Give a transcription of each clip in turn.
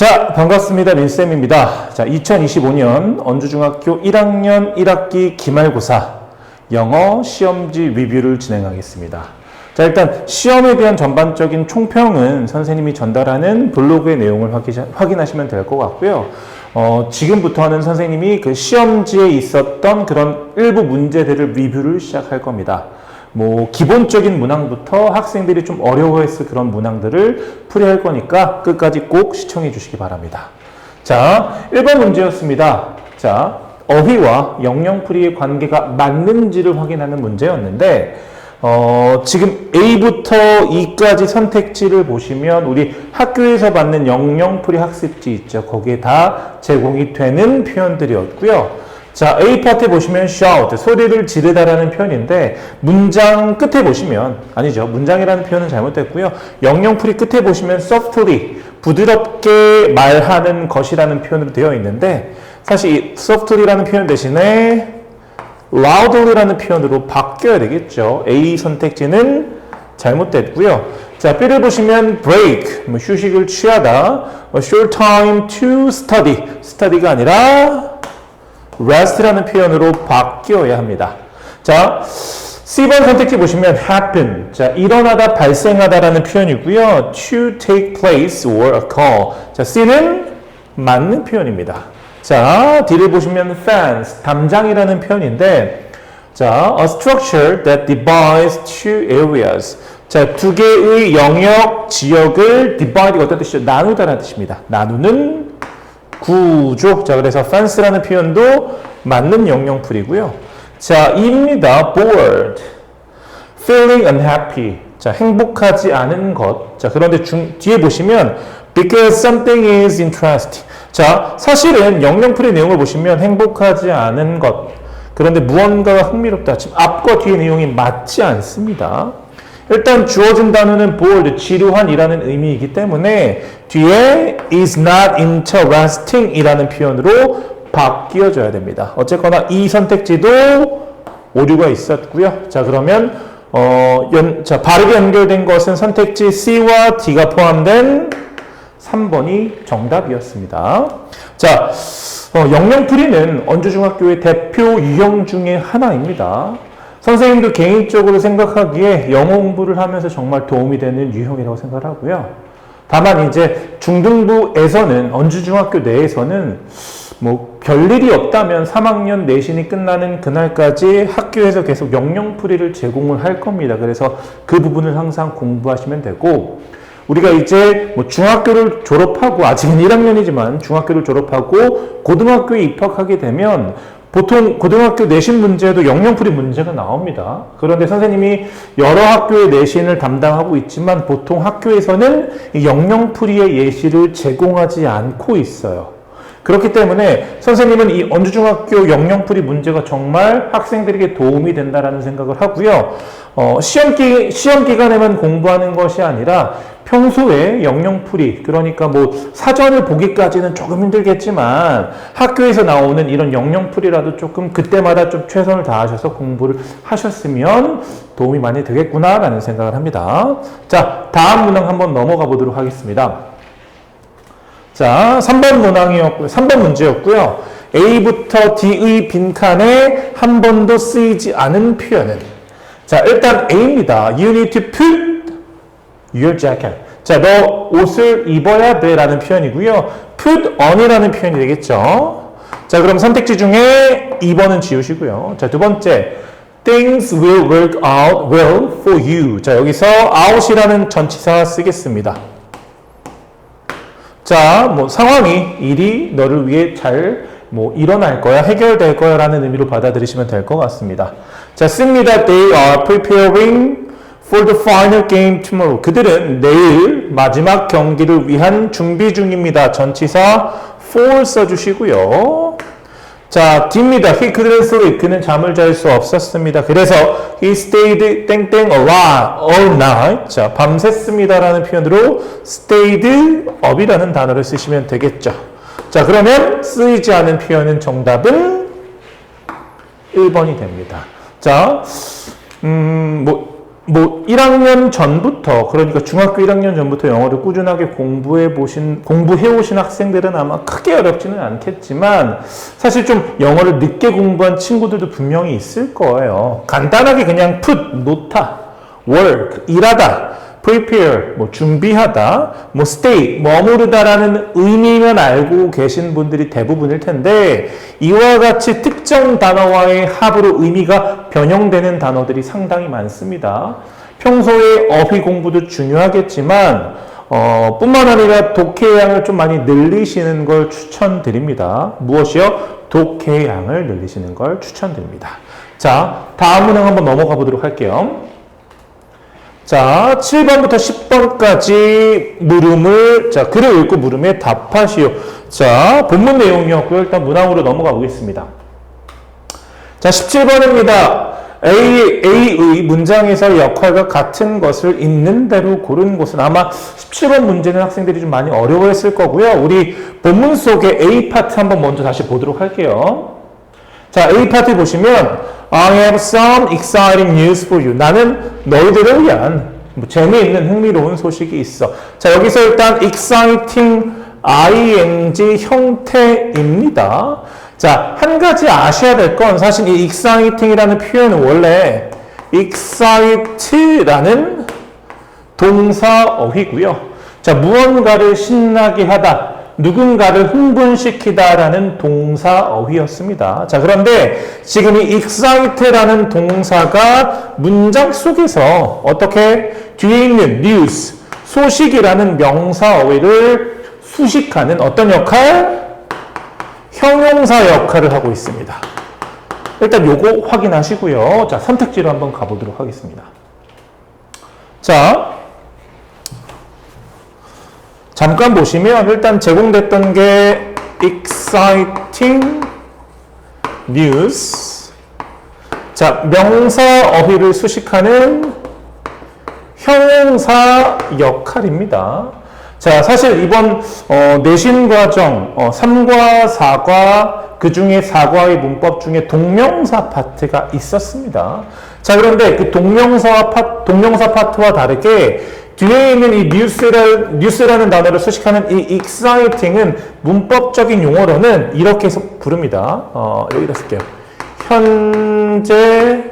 자, 반갑습니다. 민쌤입니다. 자, 2025년 언주중학교 1학년 1학기 기말고사 영어 시험지 리뷰를 진행하겠습니다. 자, 일단 시험에 대한 전반적인 총평은 선생님이 전달하는 블로그의 내용을 확인하시면 될 것 같고요. 지금부터는 선생님이 그 시험지에 있었던 그런 일부 문제들을 리뷰를 시작할 겁니다. 기본적인 문항부터 학생들이 좀 어려워했을 그런 문항들을 풀이할 거니까 끝까지 꼭 시청해 주시기 바랍니다. 자, 1번 문제였습니다. 자, 어휘와 영영풀이의 관계가 맞는지를 확인하는 문제였는데, 지금 A부터 E까지 선택지를 보시면 우리 학교에서 받는 영영풀이 학습지 있죠. 거기에 다 제공이 되는 표현들이었고요. 자, A 파트에 보시면 shout, 소리를 지르다라는 표현인데 문장 끝에 보시면, 아니죠, 문장이라는 표현은 잘못됐고요. 영영풀이 끝에 보시면 softly, 부드럽게 말하는 것이라는 표현으로 되어 있는데 사실 이 softly라는 표현 대신에 loudly라는 표현으로 바뀌어야 되겠죠. A 선택지는 잘못됐고요. 자, B를 보시면 break, 휴식을 취하다, a short time to study, study가 아니라 rest라는 표현으로 바뀌어야 합니다. 자, C번 선택지 보시면 happen, 자, 일어나다, 발생하다라는 표현이고요. to take place or occur. 자, C는 맞는 표현입니다. 자, D를 보시면 fence, 담장이라는 표현인데, 자, a structure that divides two areas. 자, 두 개의 영역, 지역을 divide가 어떤 뜻이죠? 나누다라는 뜻입니다. 나누는 구조. 자, 그래서 fence라는 표현도 맞는 영영풀이고요. 자, E입니다. bored, feeling unhappy. 자, 행복하지 않은 것. 자, 그런데 뒤에 보시면 because something is interesting. 자, 사실은 영영풀이 내용을 보시면 행복하지 않은 것. 그런데 무언가가 흥미롭다. 지금 앞과 뒤의 내용이 맞지 않습니다. 일단 주어진 단어는 bored, 지루한이라는 의미이기 때문에 뒤에 is not interesting 이라는 표현으로 바뀌어져야 됩니다. 어쨌거나 이 선택지도 오류가 있었고요. 자, 그러면 자, 바르게 연결된 것은 선택지 C와 D가 포함된 3번이 정답이었습니다. 자, 영영풀이는 언주중학교의 대표 유형 중에 하나입니다. 선생님도 개인적으로 생각하기에 영어 공부를 하면서 정말 도움이 되는 유형이라고 생각을 하고요. 다만 이제 중등부에서는, 언주중학교 내에서는 별일이 없다면 3학년 내신이 끝나는 그날까지 학교에서 계속 영영풀이를 제공을 할 겁니다. 그래서 그 부분을 항상 공부하시면 되고, 우리가 이제 중학교를 졸업하고, 아직은 1학년이지만 중학교를 졸업하고 고등학교에 입학하게 되면 보통 고등학교 내신 문제에도 영영풀이 문제가 나옵니다. 그런데 선생님이 여러 학교의 내신을 담당하고 있지만 보통 학교에서는 이 영영풀이의 예시를 제공하지 않고 있어요. 그렇기 때문에 선생님은 이 언주중학교 영영풀이 문제가 정말 학생들에게 도움이 된다라는 생각을 하고요. 시험 기간에만 공부하는 것이 아니라 평소에 영영풀이, 그러니까 사전을 보기까지는 조금 힘들겠지만 학교에서 나오는 이런 영영풀이라도 조금 그때마다 좀 최선을 다하셔서 공부를 하셨으면 도움이 많이 되겠구나라는 생각을 합니다. 자, 다음 문항 한번 넘어가 보도록 하겠습니다. 자, 3번 문제였고요. A부터 D의 빈칸에 한 번도 쓰이지 않은 표현은, 자, 일단 A입니다. You need to put your jacket. 자, 너 옷을 입어야 돼 라는 표현이고요. put on이라는 표현이 되겠죠. 자, 그럼 선택지 중에 2번은 지우시고요. 자, 두 번째, things will work out well for you. 자, 여기서 out이라는 전치사 쓰겠습니다. 자, 상황이, 일이 너를 위해 잘 일어날 거야, 해결될 거야 라는 의미로 받아들이시면 될 것 같습니다. 자, 씁니다. They are preparing for the final game tomorrow. 그들은 내일 마지막 경기를 위한 준비 중입니다. 전치사 for 써주시고요. 자, D입니다. He couldn't sleep. 그는 잠을 잘 수 없었습니다. 그래서 he stayed 땡땡 all night. 자, 밤샜습니다 라는 표현으로 stayed up이라는 단어를 쓰시면 되겠죠. 자, 그러면 쓰이지 않은 표현은 정답은 1번이 됩니다. 자, 뭐 1학년 전부터 그러니까 중학교 1학년 전부터 영어를 꾸준하게 공부해 오신 학생들은 아마 크게 어렵지는 않겠지만 사실 좀 영어를 늦게 공부한 친구들도 분명히 있을 거예요. 간단하게 그냥 put, 놓다, work, 일하다, prepare, 뭐 준비하다, 뭐 stay, 머무르다라는 의미만 알고 계신 분들이 대부분일 텐데 이와 같이 특정 단어와의 합으로 의미가 변형되는 단어들이 상당히 많습니다. 평소에 어휘 공부도 중요하겠지만 뿐만 아니라 독해의 양을 좀 많이 늘리시는 걸 추천드립니다. 무엇이요? 독해의 양을 늘리시는 걸 추천드립니다. 자, 다음 문항 한번 넘어가 보도록 할게요. 자, 7번부터 10번까지 물음을, 자, 글을 읽고 물음에 답하시오. 자, 본문 내용이었고요. 일단 문항으로 넘어가 보겠습니다. 자, 17번입니다. A의 문장에서 역할과 같은 것을 있는 대로 고른 곳은 아마 17번 문제는 학생들이 좀 많이 어려워했을 거고요. 우리 본문 속의 A 파트 한번 먼저 다시 보도록 할게요. 자, A 파트 보시면 I have some exciting news for you. 나는 너희들을 위한 재미있는 흥미로운 소식이 있어. 자, 여기서 일단 exciting ing 형태입니다. 자, 한 가지 아셔야 될 건 사실 이 exciting이라는 표현은 원래 excite라는 동사 어휘고요. 자, 무언가를 신나게 하다, 누군가를 흥분시키다라는 동사 어휘였습니다. 자, 그런데 지금 이 excite라는 동사가 문장 속에서 어떻게 뒤에 있는 news, 소식이라는 명사 어휘를 수식하는 어떤 역할? 형용사 역할을 하고 있습니다. 일단 요거 확인하시고요. 자, 선택지로 한번 가보도록 하겠습니다. 자, 잠깐 보시면 일단 제공됐던 게 exciting news. 자, 명사 어휘를 수식하는 형용사 역할입니다. 자, 사실 이번 내신 과정 3과 4과 그 중에 4과의 문법 중에 동명사 파트가 있었습니다. 자, 그런데 그 동명사 파트와 다르게 뒤에 있는 이 news라는 단어를 수식하는 이 exciting은 문법적인 용어로는 이렇게 해서 부릅니다. 여기다 쓸게요. 현재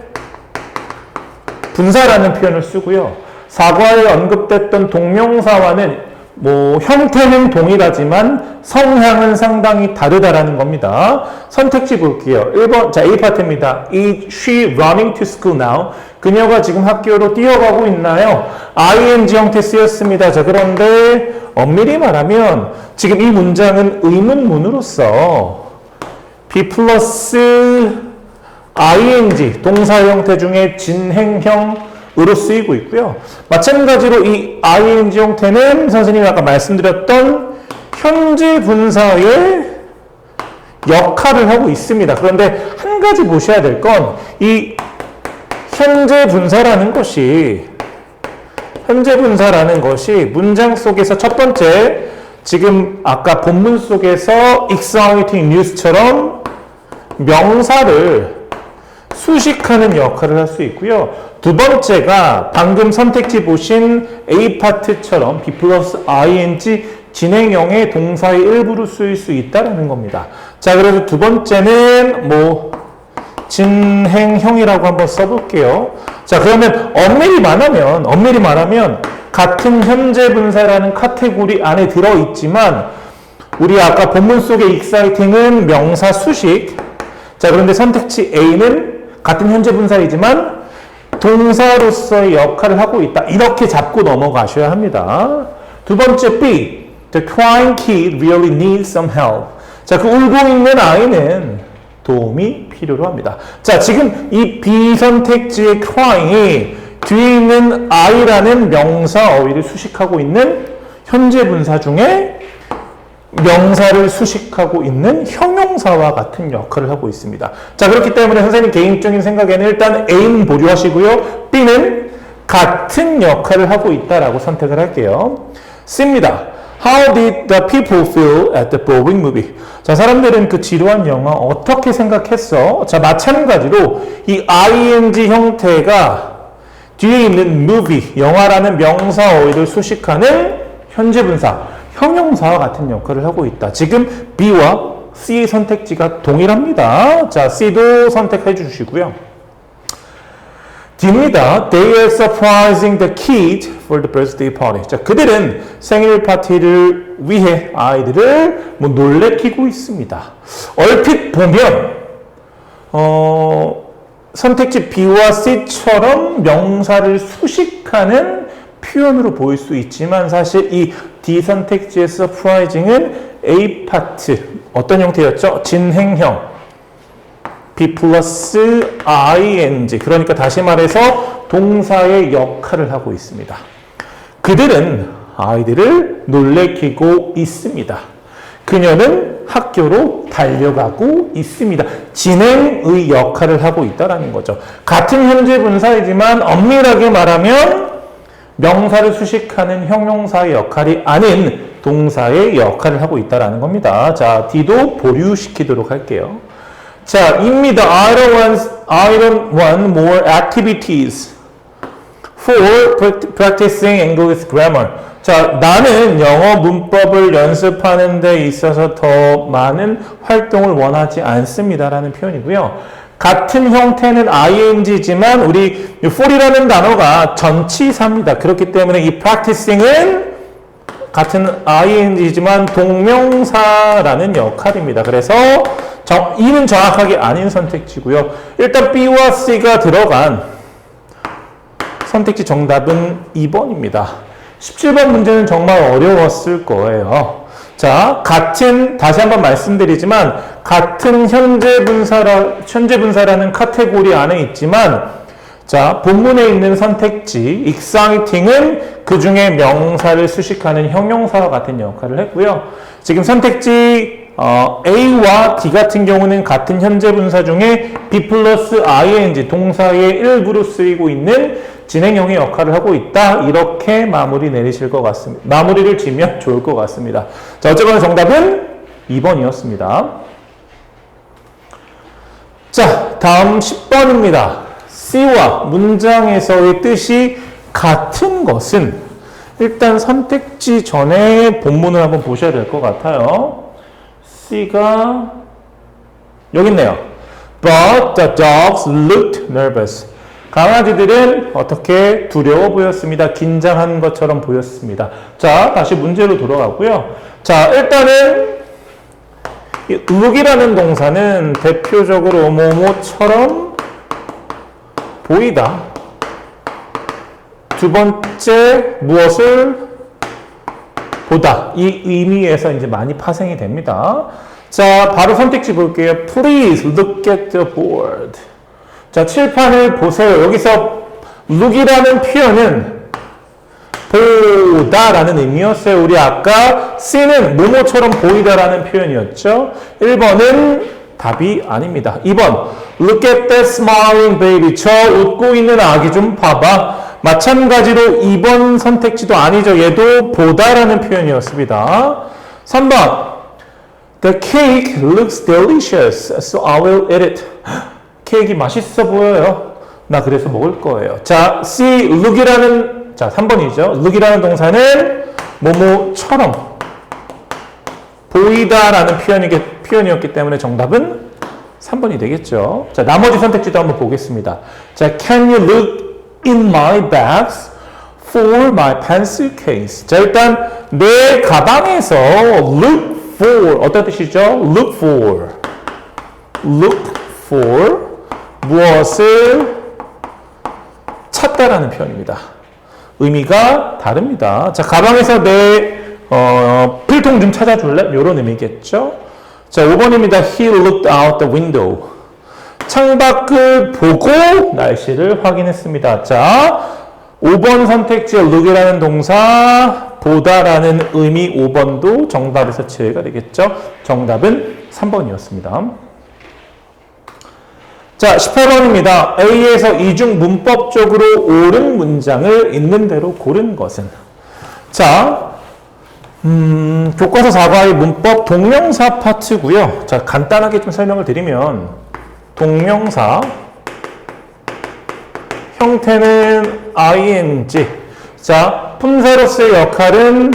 분사라는 표현을 쓰고요. 4과에 언급됐던 동명사와는 뭐 형태는 동일하지만 성향은 상당히 다르다라는 겁니다. 선택지 볼게요. 1번, 자, A 파트입니다. Is she running to school now? 그녀가 지금 학교로 뛰어가고 있나요? ing 형태 쓰였습니다. 자, 그런데 엄밀히 말하면 지금 이 문장은 의문문으로서 be 플러스 ing 동사 형태 중에 진행형으로 쓰이고 있고요. 마찬가지로 이 ing 형태는 선생님이 아까 말씀드렸던 현재 분사의 역할을 하고 있습니다. 그런데 한 가지 보셔야 될 건 이 현재 분사라는 것이 문장 속에서 첫 번째 지금 아까 본문 속에서 exciting news처럼 명사를 수식하는 역할을 할 수 있고요. 두 번째가 방금 선택지 보신 A 파트처럼 be 플러스 ing 진행형의 동사의 일부로 쓰일 수 있다는 겁니다. 자, 그래서 두 번째는 뭐 진행형이라고 한번 써볼게요. 자, 그러면 엄밀히 말하면 같은 현재 분사라는 카테고리 안에 들어있지만 우리 아까 본문 속의 exciting은 명사 수식. 자, 그런데 선택지 A는 같은 현재 분사이지만 동사로서의 역할을 하고 있다. 이렇게 잡고 넘어가셔야 합니다. 두 번째 B. The crying kid really needs some help. 자, 그 울고 있는 아이는 도움이 필요로 합니다. 자, 지금 이 B 선택지의 crying이 뒤에 있는 I라는 명사 어휘를 수식하고 있는 현재 분사 중에 명사를 수식하고 있는 형용사와 같은 역할을 하고 있습니다. 자, 그렇기 때문에 선생님 개인적인 생각에는 일단 A는 보류하시고요. B는 같은 역할을 하고 있다라고 선택을 할게요. C입니다. How did the people feel at the boring movie? 자, 사람들은 그 지루한 영화 어떻게 생각했어? 자, 마찬가지로 이 ing 형태가 뒤에 있는 movie, 영화라는 명사 어휘를 수식하는 현재 분사, 형용사와 같은 역할을 하고 있다. 지금 B와 C의 선택지가 동일합니다. 자, C도 선택해 주시고요. D입니다. They are surprising the kid for the birthday party. 자, 그들은 생일 파티를 위해 아이들을 놀래키고 있습니다. 얼핏 보면 선택지 B와 C처럼 명사를 수식하는 표현으로 보일 수 있지만 사실 이 D 선택지의 surprising은 A 파트 어떤 형태였죠? 진행형 B 플러스 ing 그러니까 다시 말해서 동사의 역할을 하고 있습니다. 그들은 아이들을 놀래키고 있습니다. 그녀는 학교로 달려가고 있습니다. 진행의 역할을 하고 있다는 거죠. 같은 현재 분사이지만 엄밀하게 말하면 명사를 수식하는 형용사의 역할이 아닌 동사의 역할을 하고 있다는 겁니다. 자, D도 보류시키도록 할게요. 자, 입니다. I don't want more activities for practicing English grammar. 자, 나는 영어 문법을 연습하는 데 있어서 더 많은 활동을 원하지 않습니다라는 표현이고요. 같은 형태는 ing지만 우리 for이라는 단어가 전치사입니다. 그렇기 때문에 이 practicing은 같은 ing지만 동명사라는 역할입니다. 그래서 이는 정확하게 아닌 선택지고요. 일단 B와 C가 들어간 선택지 정답은 2번입니다. 17번 문제는 정말 어려웠을 거예요. 자, 다시 한번 말씀드리지만, 같은 현재 분사라는 카테고리 안에 있지만, 자, 본문에 있는 선택지, exciting은 그 중에 명사를 수식하는 형용사와 같은 역할을 했고요. 지금 선택지, A와 D 같은 경우는 같은 현재 분사 중에 B 플러스 ing, 동사의 일부로 쓰이고 있는 진행형의 역할을 하고 있다. 이렇게 마무리 내리실 것 같습니다. 마무리를 지면 좋을 것 같습니다. 자, 어쨌거나 정답은 2번이었습니다. 자, 다음 10번입니다. C와 문장에서의 뜻이 같은 것은 일단 선택지 전에 본문을 한번 보셔야 될 것 같아요. C가 여기 있네요. But the dogs looked nervous. 강아지들은 어떻게 두려워 보였습니다. 긴장한 것처럼 보였습니다. 자, 다시 문제로 돌아가고요. 자, 일단은 이 look이라는 동사는 대표적으로 뭐뭐처럼 보이다. 두 번째, 무엇을 보다. 이 의미에서 이제 많이 파생이 됩니다. 자, 바로 선택지 볼게요. Please look at the board. 자, 칠판을 보세요. 여기서 look이라는 표현은 보다라는 의미였어요. 우리 아까 C는 뭐뭐처럼 보이다라는 표현이었죠. 1번은 답이 아닙니다. 2번, look at that smiling baby. 저 웃고 있는 아기 좀 봐봐. 마찬가지로 2번 선택지도 아니죠. 얘도 보다라는 표현이었습니다. 3번, the cake looks delicious, so I will eat it. 케이크 맛있어 보여요. 나 그래서 먹을 거예요. 자, C, look이라는, 자, 3번이죠. look이라는 동사는 뭐뭐처럼 보이다라는 표현이었기 때문에 정답은 3번이 되겠죠. 자, 나머지 선택지도 한번 보겠습니다. 자, can you look in my bags for my pencil case? 자, 일단 내 가방에서 look for 어떤 뜻이죠? look for 무엇을 찾다라는 표현입니다. 의미가 다릅니다. 자, 가방에서 내 필통 좀 찾아줄래? 이런 의미겠죠. 자, 5번입니다. He looked out the window. 창밖을 보고 날씨를 확인했습니다. 자, 5번 선택지의 look이라는 동사, 보다라는 의미 5번도 정답에서 제외가 되겠죠. 정답은 3번이었습니다. 자, 18번입니다. A에서 이중 문법적으로 옳은 문장을 있는 대로 고른 것은. 자, 교과서 4과의 문법 동명사 파트고요. 자, 간단하게 좀 설명을 드리면 동명사 형태는 ing. 자, 품사로서의 역할은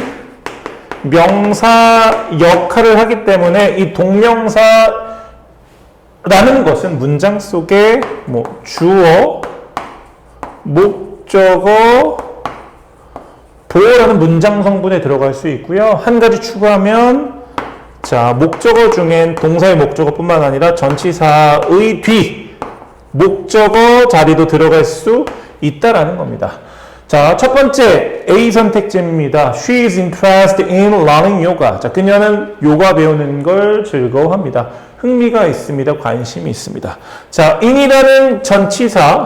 명사 역할을 하기 때문에 이 동명사라는 것은 문장 속에 뭐 주어, 목적어, 보어라는 문장 성분에 들어갈 수 있고요. 한 가지 추가하면 자, 목적어 중엔 동사의 목적어뿐만 아니라 전치사의 뒤 목적어 자리도 들어갈 수 있다라는 겁니다. 자, 첫 번째 A 선택지입니다. She is interested in learning yoga. 자, 그녀는 요가 배우는 걸 즐거워합니다. 흥미가 있습니다. 관심이 있습니다. 자, in이라는 전치사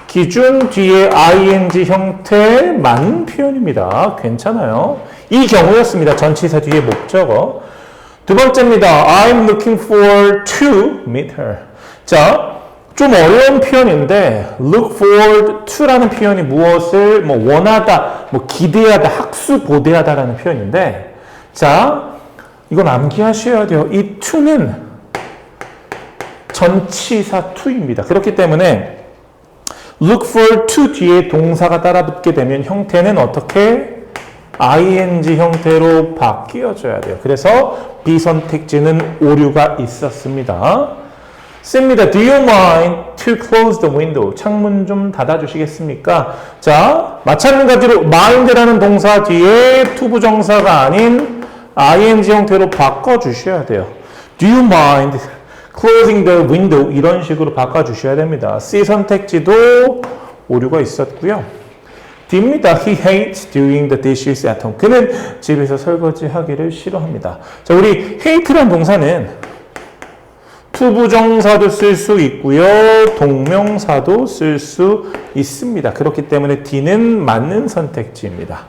기준 뒤에 ing 형태 맞는 표현입니다. 괜찮아요. 이 경우였습니다. 전치사 뒤에 목적어. 두 번째입니다. I'm looking forward to meet her. 자, 좀 어려운 표현인데 look forward to라는 표현이 무엇을 뭐 원하다, 뭐 기대하다, 학수보대하다라는 표현인데 자, 이건 암기하셔야 돼요. 이 to는 전치사 to입니다. 그렇기 때문에 look forward to 뒤에 동사가 따라붙게 되면 형태는 어떻게? ing 형태로 바뀌어져야 돼요. 그래서 B 선택지는 오류가 있었습니다. 씁니다. Do you mind to close the window? 창문 좀 닫아주시겠습니까? 자, 마찬가지로 mind라는 동사 뒤에 to 부정사가 아닌 ing 형태로 바꿔주셔야 돼요. Do you mind closing the window? 이런 식으로 바꿔주셔야 됩니다. C 선택지도 오류가 있었고요. D입니다. He hates doing the dishes at home. 그는 집에서 설거지하기를 싫어합니다. 자, 우리 hate라는 동사는 투부정사도 쓸 수 있고요. 동명사도 쓸 수 있습니다. 그렇기 때문에 D는 맞는 선택지입니다.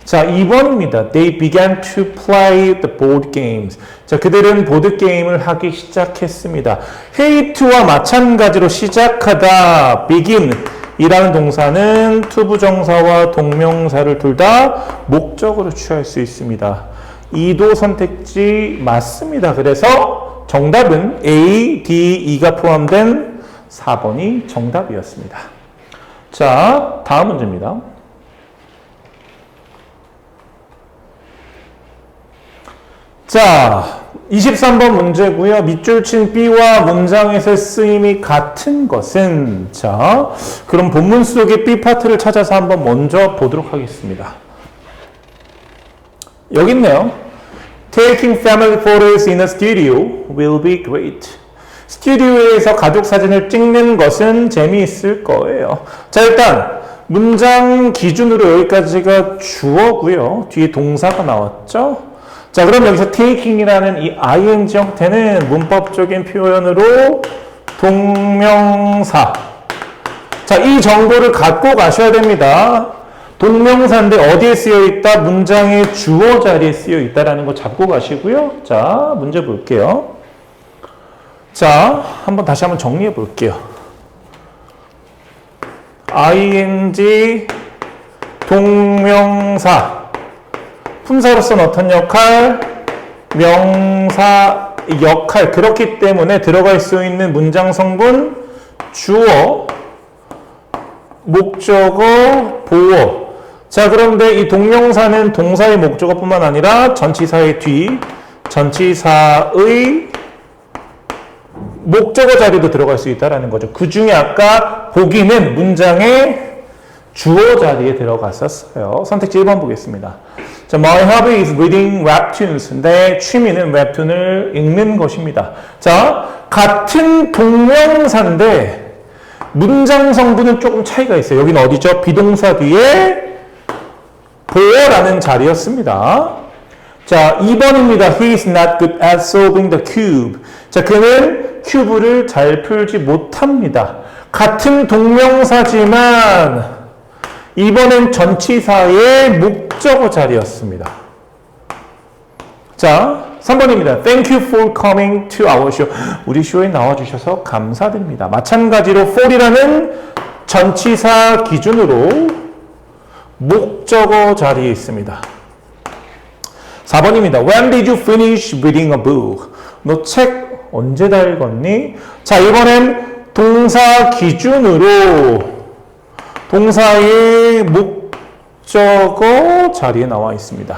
자, 2번입니다. They began to play the board games. 자, 그들은 보드게임을 하기 시작했습니다. hate와 마찬가지로 시작하다, begin 이라는 동사는 투부정사와 동명사를 둘 다 목적으로 취할 수 있습니다. 2도 선택지 맞습니다. 그래서 정답은 A, D, E가 포함된 4번이 정답이었습니다. 자, 다음 문제입니다. 자, 23번 문제고요. 밑줄 친 B와 문장에서 쓰임이 같은 것은 자, 그럼 본문 속의 B 파트를 찾아서 한번 먼저 보도록 하겠습니다. 여기 있네요. Taking family photos in a studio will be great. 스튜디오에서 가족 사진을 찍는 것은 재미있을 거예요. 자, 일단 문장 기준으로 여기까지가 주어고요. 뒤에 동사가 나왔죠. 자, 그럼 여기서 taking이라는 이 ing 형태는 문법적인 표현으로 동명사. 자, 이 정보를 갖고 가셔야 됩니다. 동명사인데 어디에 쓰여 있다? 문장의 주어 자리에 쓰여 있다라는 거 잡고 가시고요. 자, 문제 볼게요. 자, 다시 한번 정리해 볼게요. ing 동명사. 품사로서는 어떤 역할? 명사 역할. 그렇기 때문에 들어갈 수 있는 문장 성분 주어, 목적어, 보어. 자, 그런데 이 동명사는 동사의 목적어뿐만 아니라 전치사의 뒤, 전치사의 목적어 자리도 들어갈 수 있다는 거죠. 그 중에 아까 보기는 문장의 주어 자리에 들어갔었어요. 선택지 1번 보겠습니다. 자, my hobby is reading webtoons. 내 취미는 웹툰을 읽는 것입니다. 자, 같은 동명사인데 문장 성분은 조금 차이가 있어요. 여기는 어디죠? 비동사 뒤에 보어라는 자리였습니다. 자, 2번입니다. He is not good at solving the cube. 자, 그는 큐브를 잘 풀지 못합니다. 같은 동명사지만 이번엔 전치사의 목적어 자리였습니다. 자, 3번입니다. Thank you for coming to our show. 우리 쇼에 나와주셔서 감사드립니다. 마찬가지로 for이라는 전치사 기준으로 목적어 자리에 있습니다. 4번입니다. When did you finish reading a book? 너 책 언제 다 읽었니? 자, 이번엔 동사 기준으로 동사의 목적어 자리에 나와 있습니다.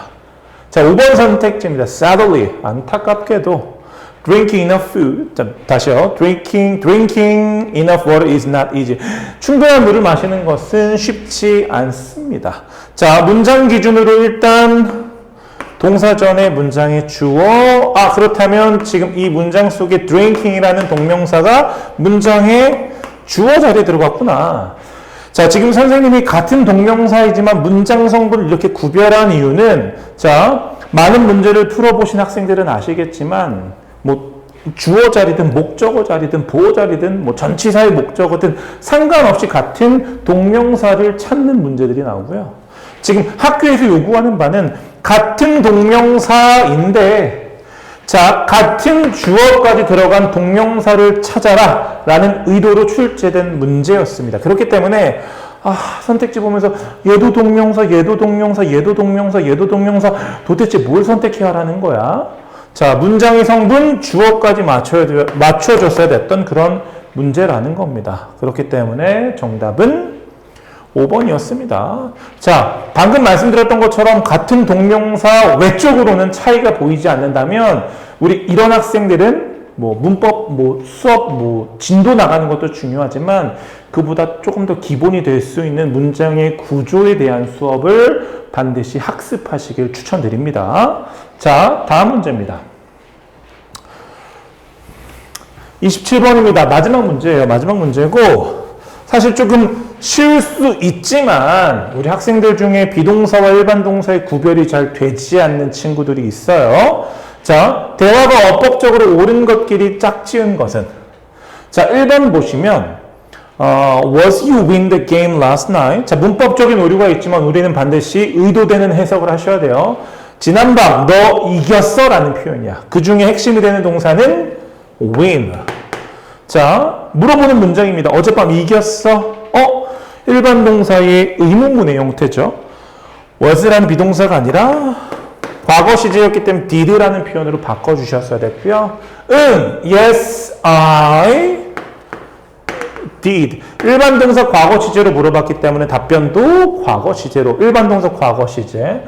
자, 5번 선택지입니다. Sadly, 안타깝게도 drinking enough food. 자, 다시요. drinking enough water is not easy. 충분한 물을 마시는 것은 쉽지 않습니다. 자, 문장 기준으로 일단 동사 전에 문장의 주어. 그렇다면 지금 이 문장 속에 drinking이라는 동명사가 문장의 주어 자리에 들어갔구나. 자, 지금 선생님이 같은 동명사이지만 문장 성분을 이렇게 구별한 이유는, 자, 많은 문제를 풀어보신 학생들은 아시겠지만, 뭐, 주어 자리든 목적어 자리든 보어 자리든 뭐 전치사의 목적어든 상관없이 같은 동명사를 찾는 문제들이 나오고요. 지금 학교에서 요구하는 바는 같은 동명사인데, 자, 같은 주어까지 들어간 동명사를 찾아라 라는 의도로 출제된 문제였습니다. 그렇기 때문에 선택지 보면서 얘도 동명사, 얘도 동명사, 얘도 동명사, 얘도 동명사 도대체 뭘 선택해야 하라는 거야? 자, 문장의 성분 주어까지 맞춰줬어야 됐던 그런 문제라는 겁니다. 그렇기 때문에 정답은 5번이었습니다. 자, 방금 말씀드렸던 것처럼 같은 동명사 외적으로는 차이가 보이지 않는다면 우리 이런 학생들은 뭐 문법, 뭐 수업, 뭐 진도 나가는 것도 중요하지만 그보다 조금 더 기본이 될 수 있는 문장의 구조에 대한 수업을 반드시 학습하시길 추천드립니다. 자, 다음 문제입니다. 27번입니다. 마지막 문제예요. 마지막 문제고 사실 조금 쉬울 수 있지만 우리 학생들 중에 비동사와 일반 동사의 구별이 잘 되지 않는 친구들이 있어요. 자, 대화가 어법적으로 옳은 것끼리 짝지은 것은, 자, 1번 보시면 Was you win the game last night? 자, 문법적인 오류가 있지만 우리는 반드시 의도되는 해석을 하셔야 돼요. 지난밤 너 이겼어 라는 표현이야. 그 중에 핵심이 되는 동사는 win. 자, 물어보는 문장입니다. 어젯밤 이겼어? 일반 동사의 의문문의 형태죠. was라는 비동사가 아니라 과거 시제였기 때문에 did라는 표현으로 바꿔주셨어야 됐고요. yes, I did. 일반 동사 과거 시제로 물어봤기 때문에 답변도 과거 시제로. 일반 동사 과거 시제.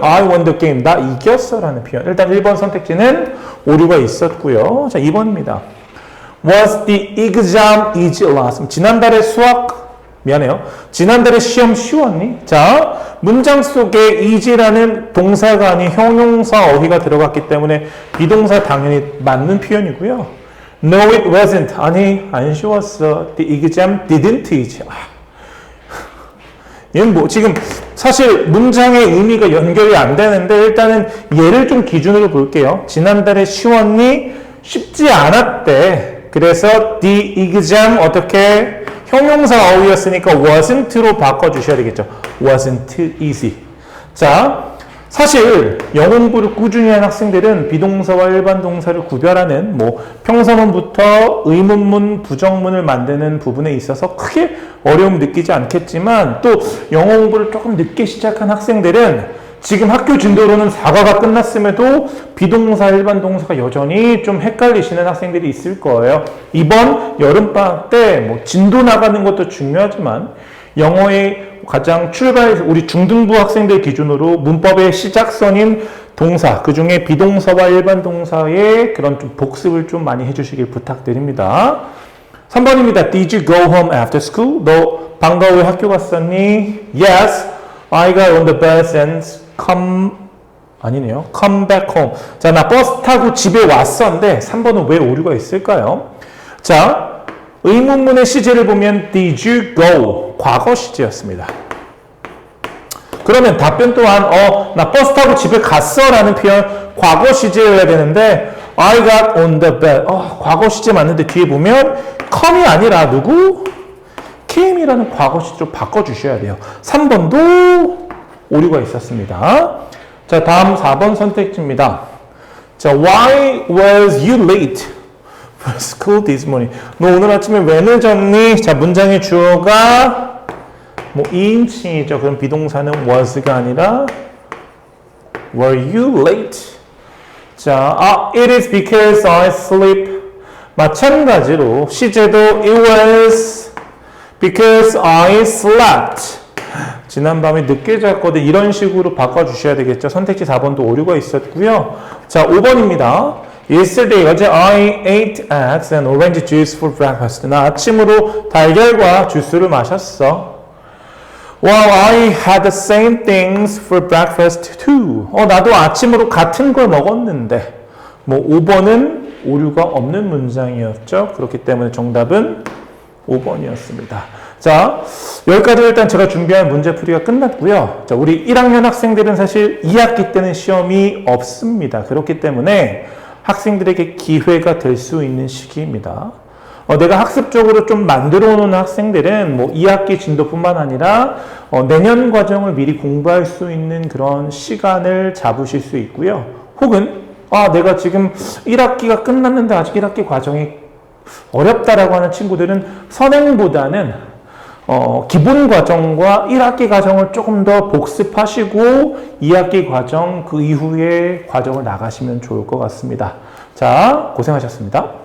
I won the game. 나 이겼어 라는 표현. 일단 1번 선택지는 오류가 있었고요. 자, 2번입니다. Was the exam easy last? 지난달에 지난달에 시험 쉬웠니? 자, 문장 속에 easy라는 동사가 아닌 형용사 어휘가 들어갔기 때문에 비동사 당연히 맞는 표현이고요. No, it wasn't. 아니, 안 쉬웠어. The exam didn't easy. 얘는 뭐, 지금 사실 문장의 의미가 연결이 안 되는데 일단은 얘를 좀 기준으로 볼게요. 지난달에 쉬웠니? 쉽지 않았대. 그래서 the exam 어떻게? 형용사 어휘였으니까 wasn't로 바꿔주셔야 되겠죠. wasn't easy. 자, 사실 영어 공부를 꾸준히 한 학생들은 비동사와 일반 동사를 구별하는 뭐 평서문부터 의문문, 부정문을 만드는 부분에 있어서 크게 어려움 느끼지 않겠지만 또 영어 공부를 조금 늦게 시작한 학생들은 지금 학교 진도로는 4과가 끝났음에도 비동사, 일반 동사가 여전히 좀 헷갈리시는 학생들이 있을 거예요. 이번 여름방학 때 뭐 진도 나가는 것도 중요하지만 영어의 가장 우리 중등부 학생들 기준으로 문법의 시작선인 동사, 그 중에 비동사와 일반 동사의 그런 좀 복습을 좀 많이 해주시길 부탁드립니다. 3번입니다. Did you go home after school? 너 방과 후에 학교 갔었니? Yes, I got on the bus and come back home. 자, 나 버스 타고 집에 왔었는데 3번은 왜 오류가 있을까요? 자, 의문문의 시제를 보면 Did you go? 과거 시제였습니다. 그러면 답변 또한 나 버스 타고 집에 갔어 라는 표현 과거 시제여야 되는데 I got on the bus. 과거 시제 맞는데 뒤에 보면 come이 아니라 누구? came이라는 과거 시제로 바꿔주셔야 돼요. 3번도 오류가 있었습니다. 자, 다음 4번 선택지입니다. 자, why was you late for school this morning? 너 오늘 아침에 왜 늦었니? 자, 문장의 주어가 뭐 인칭이죠. 그럼 비동사는 was가 아니라 were you late? 자, it is because I sleep. 마찬가지로 시제도 it was Because I slept. 지난밤에 늦게 잤거든. 이런 식으로 바꿔주셔야 되겠죠. 선택지 4번도 오류가 있었고요. 자, 5번입니다. Yesterday, 어제 I ate eggs and orange juice for breakfast. 나 아침으로 달걀과 주스를 마셨어. Wow, I had the same things for breakfast too. 나도 아침으로 같은 걸 먹었는데. 뭐 5번은 오류가 없는 문장이었죠. 그렇기 때문에 정답은 5번이었습니다. 자, 여기까지 일단 제가 준비한 문제풀이가 끝났고요. 자, 우리 1학년 학생들은 사실 2학기 때는 시험이 없습니다. 그렇기 때문에 학생들에게 기회가 될 수 있는 시기입니다. 내가 학습적으로 좀 만들어 놓은 학생들은 뭐 2학기 진도뿐만 아니라 내년 과정을 미리 공부할 수 있는 그런 시간을 잡으실 수 있고요. 혹은 내가 지금 1학기가 끝났는데 아직 1학기 과정이 어렵다라고 하는 친구들은 선행보다는 기본 과정과 1학기 과정을 조금 더 복습하시고 2학기 과정 그 이후에 과정을 나가시면 좋을 것 같습니다. 자, 고생하셨습니다.